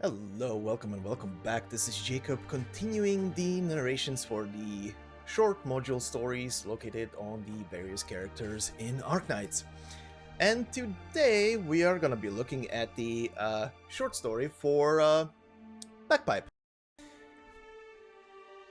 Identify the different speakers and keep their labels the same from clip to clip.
Speaker 1: Hello, welcome and welcome back. This is Jacob continuing the narrations for the short module stories located on the various characters in Arknights. And today we are gonna be looking at the short story for Bagpipe.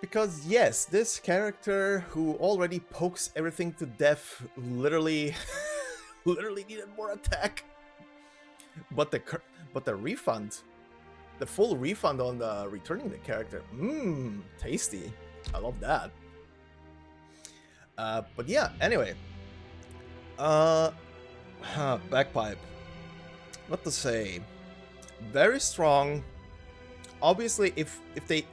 Speaker 1: Because yes, this character who already pokes everything to death literally needed more attack. But the refund, the full refund on the returning the character, tasty. I love that. But yeah, anyway, Bagpipe. What to say? Very strong. Obviously, if they,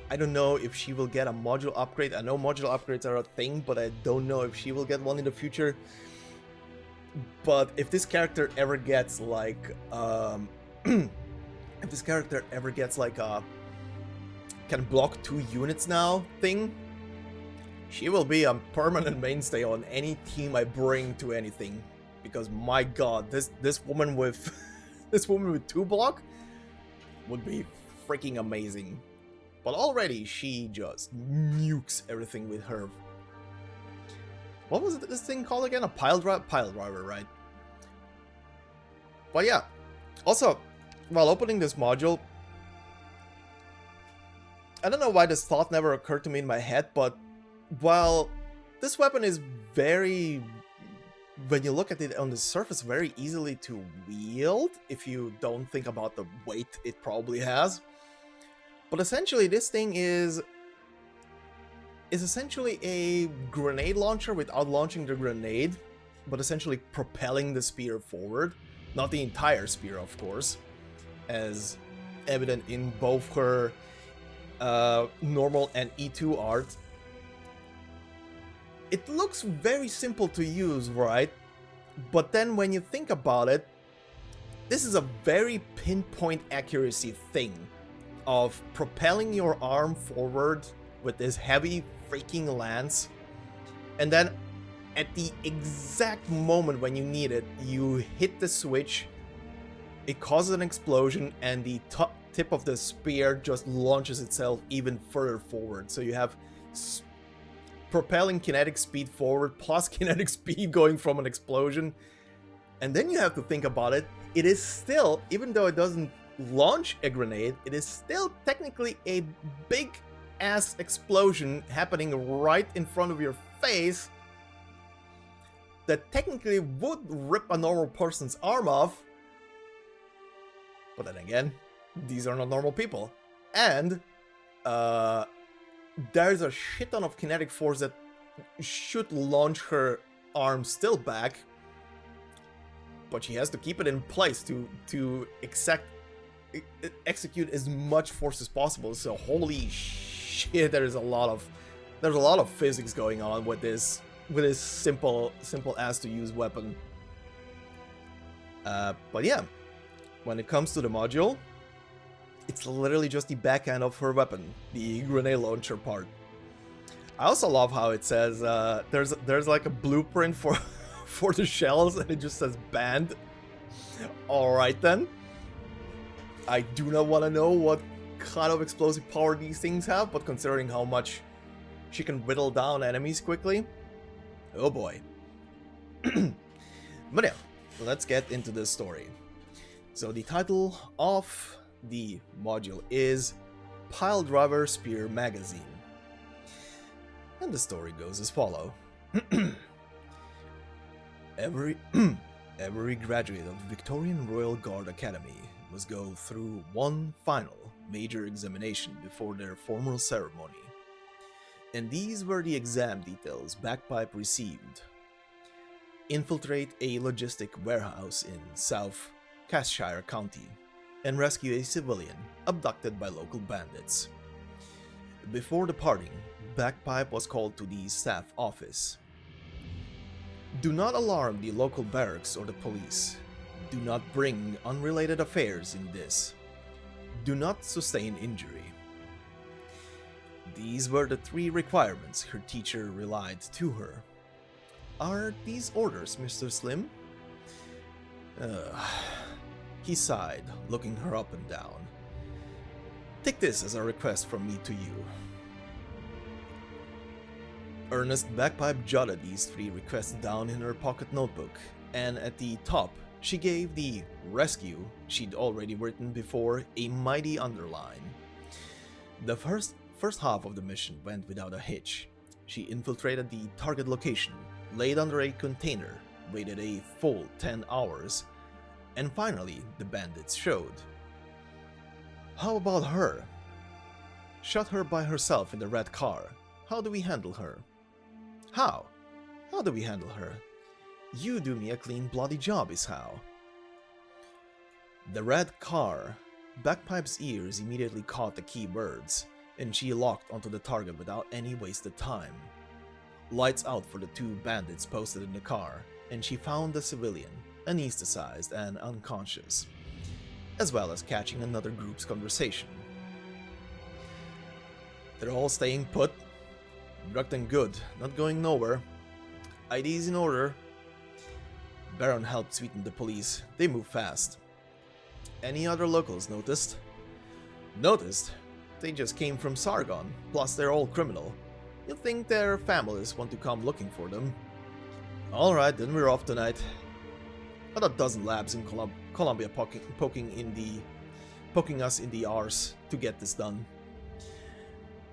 Speaker 1: I don't know if she will get a module upgrade. I know module upgrades are a thing, but I don't know if she will get one in the future. But if this character ever gets like, if this character ever gets like a can block 2 units now thing, she will be a permanent mainstay on any team I bring to anything. Because my god, this woman with this woman with 2 block would be freaking amazing. But already she just nukes everything with her. What was this thing called again? A pile driver, right? But yeah. Also, while opening this module, I don't know why this thought never occurred to me in my head, but while this weapon is very, when you look at it on the surface, very easily to wield, if you don't think about the weight it probably has. But essentially this thing is essentially a grenade launcher without launching the grenade, but essentially propelling the spear forward. Not the entire spear, of course, as evident in both her normal and E2 art. It looks very simple to use, right? But then when you think about it, this is a very pinpoint accuracy thing of propelling your arm forward with this heavy freaking lance, and then at the exact moment when you need it, you hit the switch, it causes an explosion, and the tip of the spear just launches itself even further forward. So you have propelling kinetic speed forward plus kinetic speed going from an explosion. And then you have to think about it, it is still, even though it doesn't launch a grenade, it is still technically a big ass explosion happening right in front of your face that technically would rip a normal person's arm off. But then again, these are not normal people. And there's a shit ton of kinetic force that should launch her arm still back, but she has to keep it in place to execute as much force as possible. So holy shit, there's a lot of physics going on with this simple as to use weapon. But yeah, when it comes to the module, it's literally just the backhand of her weapon, the grenade launcher part. I also love how it says there's like a blueprint for for the shells, and it just says banned. Alright then. I do not want to know what kind of explosive power these things have, but considering how much she can whittle down enemies quickly, oh boy. But yeah, let's get into this story. So the title of the module is Pile Driver Spear Magazine. And the story goes as follows. Every graduate of the Victorian Royal Guard Academy must go through one final major examination before their formal ceremony. And these were the exam details Bagpipe received. Infiltrate a logistic warehouse in South Cassshire County and rescue a civilian abducted by local bandits. Before departing, Bagpipe was called to the staff office. Do not alarm the local barracks or the police. Do not bring unrelated affairs in this. Do not sustain injury. These were the 3 requirements her teacher relied to her. Are these orders, Mr. Slim? He sighed, looking her up and down. Take this as a request from me to you. Ernest Bagpipe jotted these 3 requests down in her pocket notebook, and at the top, she gave the rescue she'd already written before a mighty underline. The first half of the mission went without a hitch. She infiltrated the target location, laid under a container, waited a full 10 hours, and finally the bandits showed. How about her? Shot her by herself in the red car. How do we handle her? How? How do we handle her? You do me a clean bloody job is how. The red car. Bagpipe's ears immediately caught the key words, and she locked onto the target without any wasted time. Lights out for the 2 bandits posted in the car, and she found the civilian, anesthetized and unconscious, as well as catching another group's conversation. They're all staying put. Drugged and good, not going nowhere. IDs in order. Baron helped sweeten the police. They move fast. Any other locals noticed? Noticed? They just came from Sargon, plus they're all criminal. You'd think their families want to come looking for them. Alright, then we're off tonight. About a dozen labs in Columbia poking us in the arse to get this done.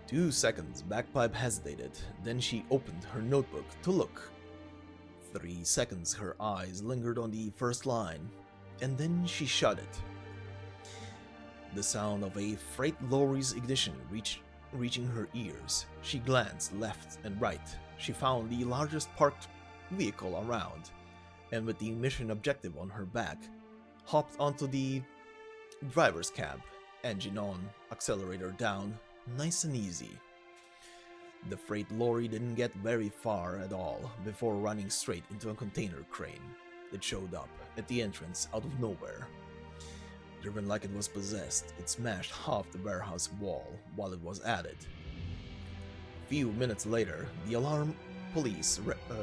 Speaker 1: 2 seconds, Bagpipe hesitated, then she opened her notebook to look. 3 seconds, her eyes lingered on the first line, and then she shut it. The sound of a freight lorry's ignition reaching her ears. She glanced left and right. She found the largest parked vehicle around, and with the mission objective on her back, hopped onto the driver's cab, engine on, accelerator down, nice and easy. The freight lorry didn't get very far at all before running straight into a container crane that showed up at the entrance out of nowhere. Driven like it was possessed, it smashed half the warehouse wall while it was at it. A few minutes later, the alarm police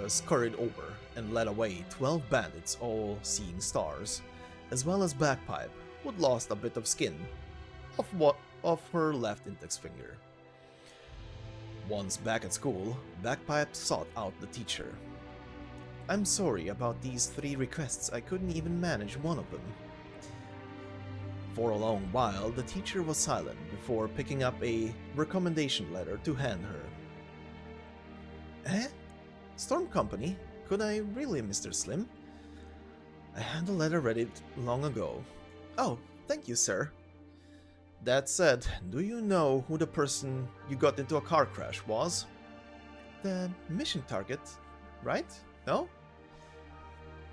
Speaker 1: scurried over and led away 12 bandits, all seeing stars, as well as Bagpipe, who'd lost a bit of skin off her left index finger. Once back at school, Bagpipe sought out the teacher. I'm sorry about these 3 requests, I couldn't even manage one of them. For a long while, the teacher was silent before picking up a recommendation letter to hand her. Eh? Storm Company? Could I really, Mr. Slim? I had the letter ready long ago. Oh, thank you, sir. That said, do you know who the person you got into a car crash was? The mission target, right? No?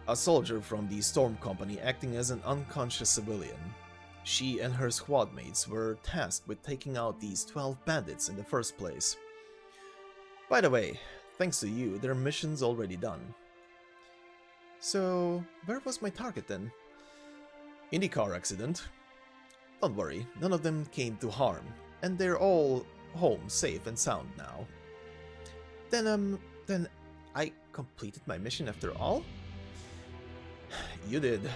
Speaker 1: A soldier from the Storm Company acting as an unconscious civilian. She and her squad mates were tasked with taking out these 12 bandits in the first place. By the way, thanks to you, their mission's already done. So, where was my target then? In the car accident. Don't worry, none of them came to harm, and they're all home safe and sound now. Then I completed my mission after all? You did.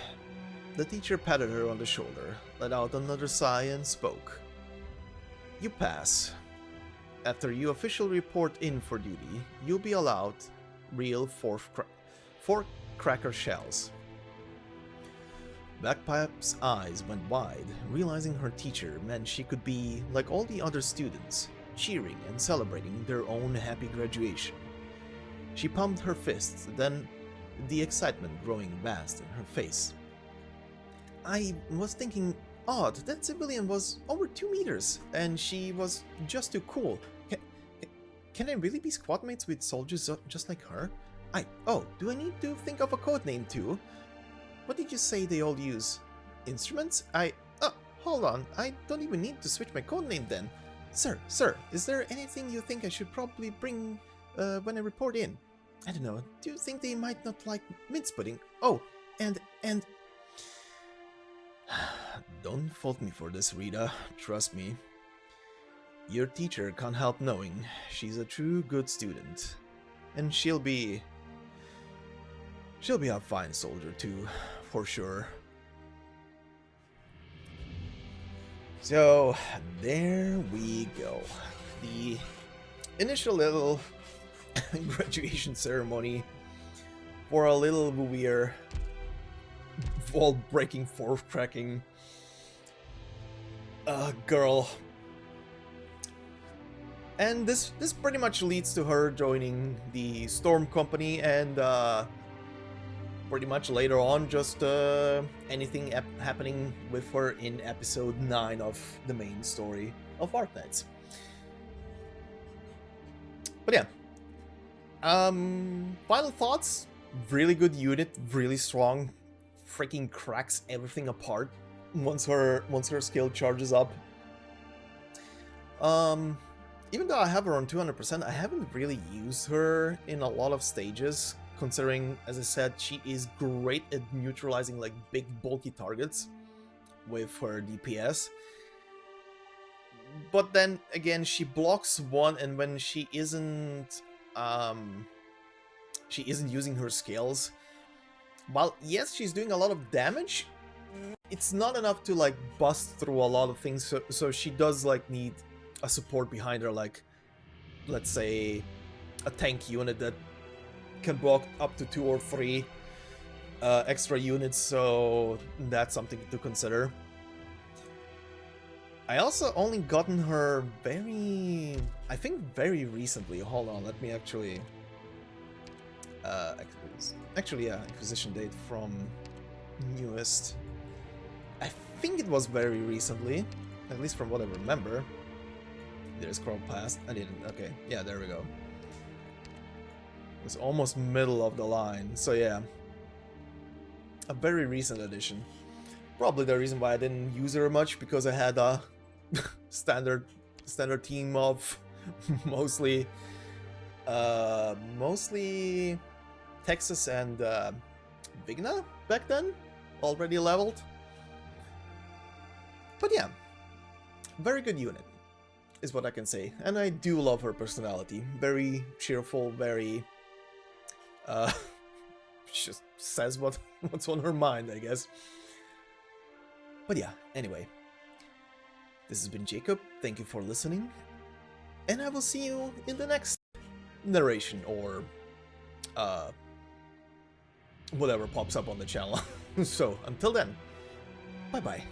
Speaker 1: The teacher patted her on the shoulder, let out another sigh and spoke. You pass. After you officially report in for duty, you'll be allowed real 4 cracker shells. Bagpipe's eyes went wide, realizing her teacher meant she could be like all the other students, cheering and celebrating their own happy graduation. She pumped her fists, then the excitement growing vast in her face. I was thinking, odd, that civilian was over 2 meters, and she was just too cool. Can I really be squad mates with soldiers just like her? Do I need to think of a code name too? What did you say they all use? Instruments? Hold on, I don't even need to switch my code name then. Sir, is there anything you think I should probably bring when I report in? I don't know, do you think they might not like mince pudding? Oh, and... Don't fault me for this, Rita, trust me. Your teacher can't help knowing she's a true good student. And she'll be a fine soldier too, for sure. So, there we go. The initial little graduation ceremony for a little weird wall-breaking, fourth-cracking girl. And this pretty much leads to her joining the Storm Company and pretty much later on just anything happening with her in episode 9 of the main story of Arknights. But yeah. Final thoughts. Really good unit, really strong. Freaking cracks everything apart once her skill charges up. Even though I have her on 200%, I haven't really used her in a lot of stages, considering, as I said, she is great at neutralizing like big bulky targets with her DPS. But then again, she blocks one, and when she isn't using her skills, while yes, she's doing a lot of damage, it's not enough to like bust through a lot of things, so she does like need a support behind her, like let's say a tank unit that can block up to 2 or 3 extra units, so that's something to consider. I also only gotten her very recently. Hold on, let me actually yeah, acquisition date from newest. I think it was very recently, at least from what I remember. Did I scroll past? I didn't. Okay, yeah, there we go. It was almost middle of the line, so yeah. A very recent addition. Probably the reason why I didn't use her much, because I had a standard team of mostly Texas and Vigna back then, already leveled. But yeah, very good unit is what I can say, and I do love her personality. Very cheerful, very just says what's on her mind, I guess. But yeah, anyway, this has been Jacob. Thank you for listening, and I will see you in the next narration or whatever pops up on the channel. So until then, bye bye.